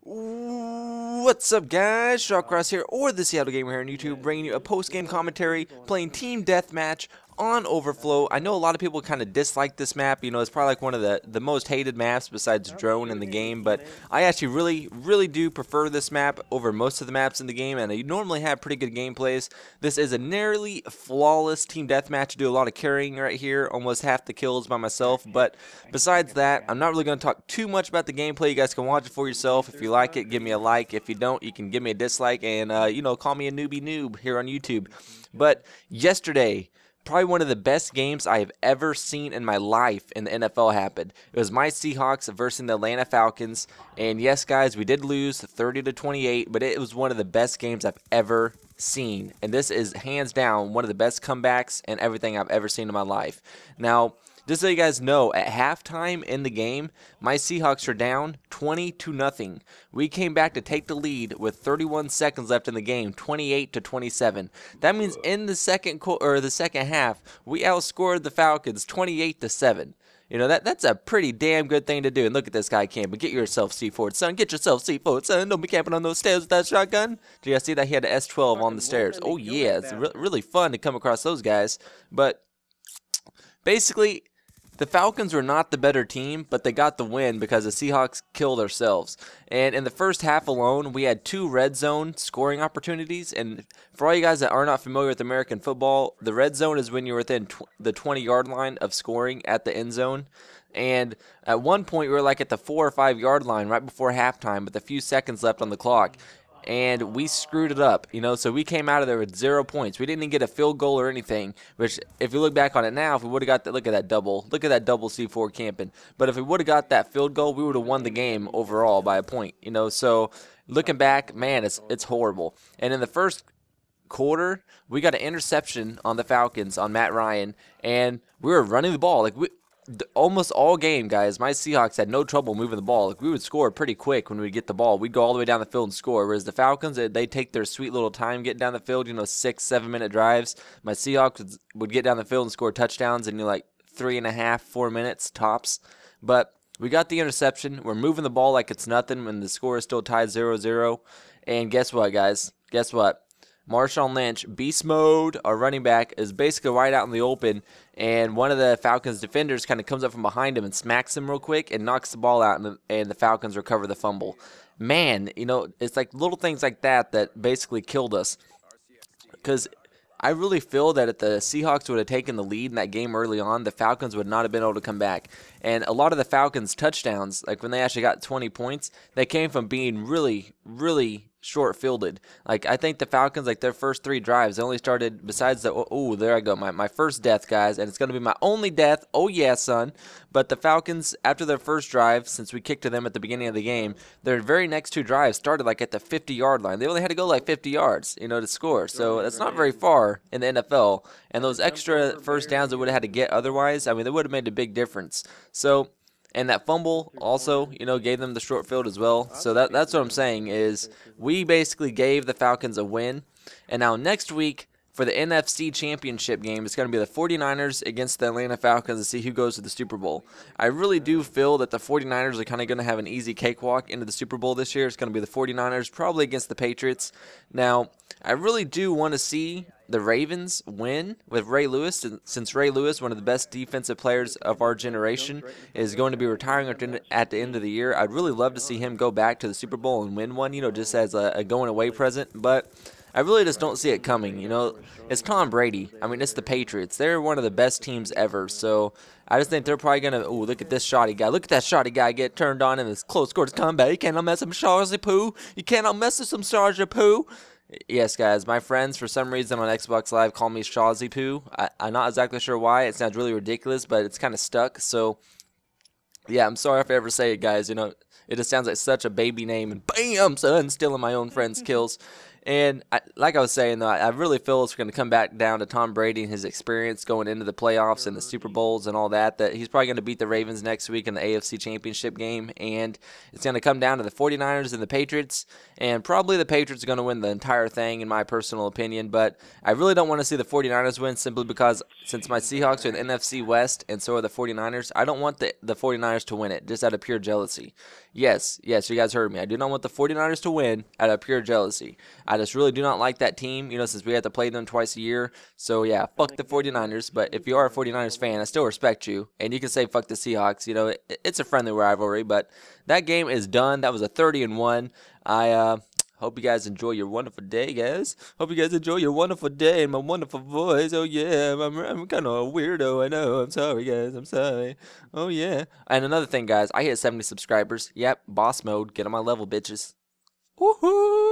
What's up, guys? Shawcross here, or the Seattle Gamer here on YouTube, bringing you a post-game commentary, playing Team Deathmatch on Overflow. I know a lot of people kind of dislike this map. You know, it's probably like one of the most hated maps besides Drone in the game, but I actually really do prefer this map over most of the maps in the game, and I normally have pretty good gameplays. This is a nearly flawless Team Deathmatch. I do a lot of carrying right here, almost half the kills by myself, but besides that, I'm not really going to talk too much about the gameplay. You guys can watch it for yourself. If you like it, give me a like. If you don't, you can give me a dislike, and you know, call me a newbie noob here on YouTube. But yesterday, probably one of the best games I have ever seen in my life in the NFL happened. It was my Seahawks versus the Atlanta Falcons, and yes, guys, we did lose 30-28, but it was one of the best games I've ever seen, and this is hands down one of the best comebacks and everything I've ever seen in my life. Now, just so you guys know, at halftime in the game, my Seahawks are down 20-0. We came back to take the lead with 31 seconds left in the game, 28-27. That means in the second half, we outscored the Falcons 28-7. You know, that's a pretty damn good thing to do. And look at this guy camping. Get yourself C4, son. Get yourself C4, son. Don't be camping on those stairs with that shotgun. Did you guys see that? He had an S12 on the stairs. Oh, yeah. It's really fun to come across those guys. But basically, the Falcons were not the better team, but they got the win because the Seahawks killed ourselves. And in the first half alone, we had 2 red zone scoring opportunities. And for all you guys that are not familiar with American football, the red zone is when you're within the 20-yard line of scoring at the end zone. And at one point, we were like at the 4 or 5 yard line right before halftime with a few seconds left on the clock. And we screwed it up, you know, so we came out of there with 0 points. We didn't even get a field goal or anything, which if you look back on it now, if we would have got that, look at that double C4 camping. But if we would have got that field goal, we would have won the game overall by a point, you know. So looking back, man, it's horrible. And in the first quarter, we got an interception on the Falcons on Matt Ryan, and we were running the ball. Like, almost all game, guys, my Seahawks had no trouble moving the ball. Like, we would score pretty quick when we get the ball. We'd go all the way down the field and score. Whereas the Falcons, they take their sweet little time getting down the field, you know, 6-7 minute drives. My Seahawks would get down the field and score touchdowns in, you know, like 3.5, 4 minutes tops. But we got the interception. We're moving the ball like it's nothing when the score is still tied 0-0. And guess what, guys? Guess what? Marshawn Lynch, beast mode, our running back, is basically right out in the open, and one of the Falcons defenders kind of comes up from behind him and smacks him real quick and knocks the ball out, and the Falcons recover the fumble. Man, you know, it's like little things like that that basically killed us, because I really feel that if the Seahawks would have taken the lead in that game early on, the Falcons would not have been able to come back. And a lot of the Falcons' touchdowns, like when they actually got 20 points, they came from being really short-fielded. Like, I think the Falcons, like their first 3 drives, they only started, besides the, oh, there I go, my first death, guys, and it's going to be my only death. Oh, yeah, son. But the Falcons, after their first drive, since we kicked to them at the beginning of the game, their very next 2 drives started like at the 50-yard line. They only had to go like 50 yards, you know, to score. So that's not very far in the NFL. And those extra first downs they would have had to get otherwise, I mean, they would have made a big difference. So, and that fumble also, you know, gave them the short field as well. So that's what I'm saying is we basically gave the Falcons a win. And now next week for the NFC Championship game, it's going to be the 49ers against the Atlanta Falcons to see who goes to the Super Bowl. I really do feel that the 49ers are kind of going to have an easy cakewalk into the Super Bowl this year. It's going to be the 49ers, probably against the Patriots. Now, I really do want to see the Ravens win with Ray Lewis, since Ray Lewis, one of the best defensive players of our generation, is going to be retiring at the end of the year. I'd really love to see him go back to the Super Bowl and win one, you know, just as a going-away present. But I really just don't see it coming, you know. It's Tom Brady. I mean, it's the Patriots. They're one of the best teams ever. So I just think they're probably going to, look at this shoddy guy. Look at that shoddy guy get turned on in this close quarters combat. You cannot mess with some Sharzy Poo. You cannot mess with some Sharzy Poo. Yes, guys, my friends, for some reason on Xbox Live, call me Sharzy Poo. I'm not exactly sure why. It sounds really ridiculous, but it's kind of stuck. So, yeah, I'm sorry if I ever say it, guys. You know, it just sounds like such a baby name. And bam, son, stealing my own friend's kills. And like I was saying, though, I really feel it's going to come back down to Tom Brady and his experience going into the playoffs and the Super Bowls and all that, that he's probably going to beat the Ravens next week in the AFC Championship game. And it's going to come down to the 49ers and the Patriots. And probably the Patriots are going to win the entire thing, in my personal opinion. But I really don't want to see the 49ers win simply because since my Seahawks are in the NFC West and so are the 49ers, I don't want the 49ers to win it just out of pure jealousy. Yes, you guys heard me. I do not want the 49ers to win out of pure jealousy. I just really do not like that team, since we have to play them twice a year. So, yeah, fuck the 49ers. But if you are a 49ers fan, I still respect you. And you can say fuck the Seahawks. It's a friendly rivalry. But that game is done. That was a 30-1. I hope you guys enjoy your wonderful day, guys. Hope you guys enjoy your wonderful day and my wonderful voice. Oh, yeah, I'm kind of a weirdo, I know. I'm sorry, guys. I'm sorry. Oh, yeah. And another thing, guys, I hit 70 subscribers. Yep, boss mode. Get on my level, bitches. Woohoo!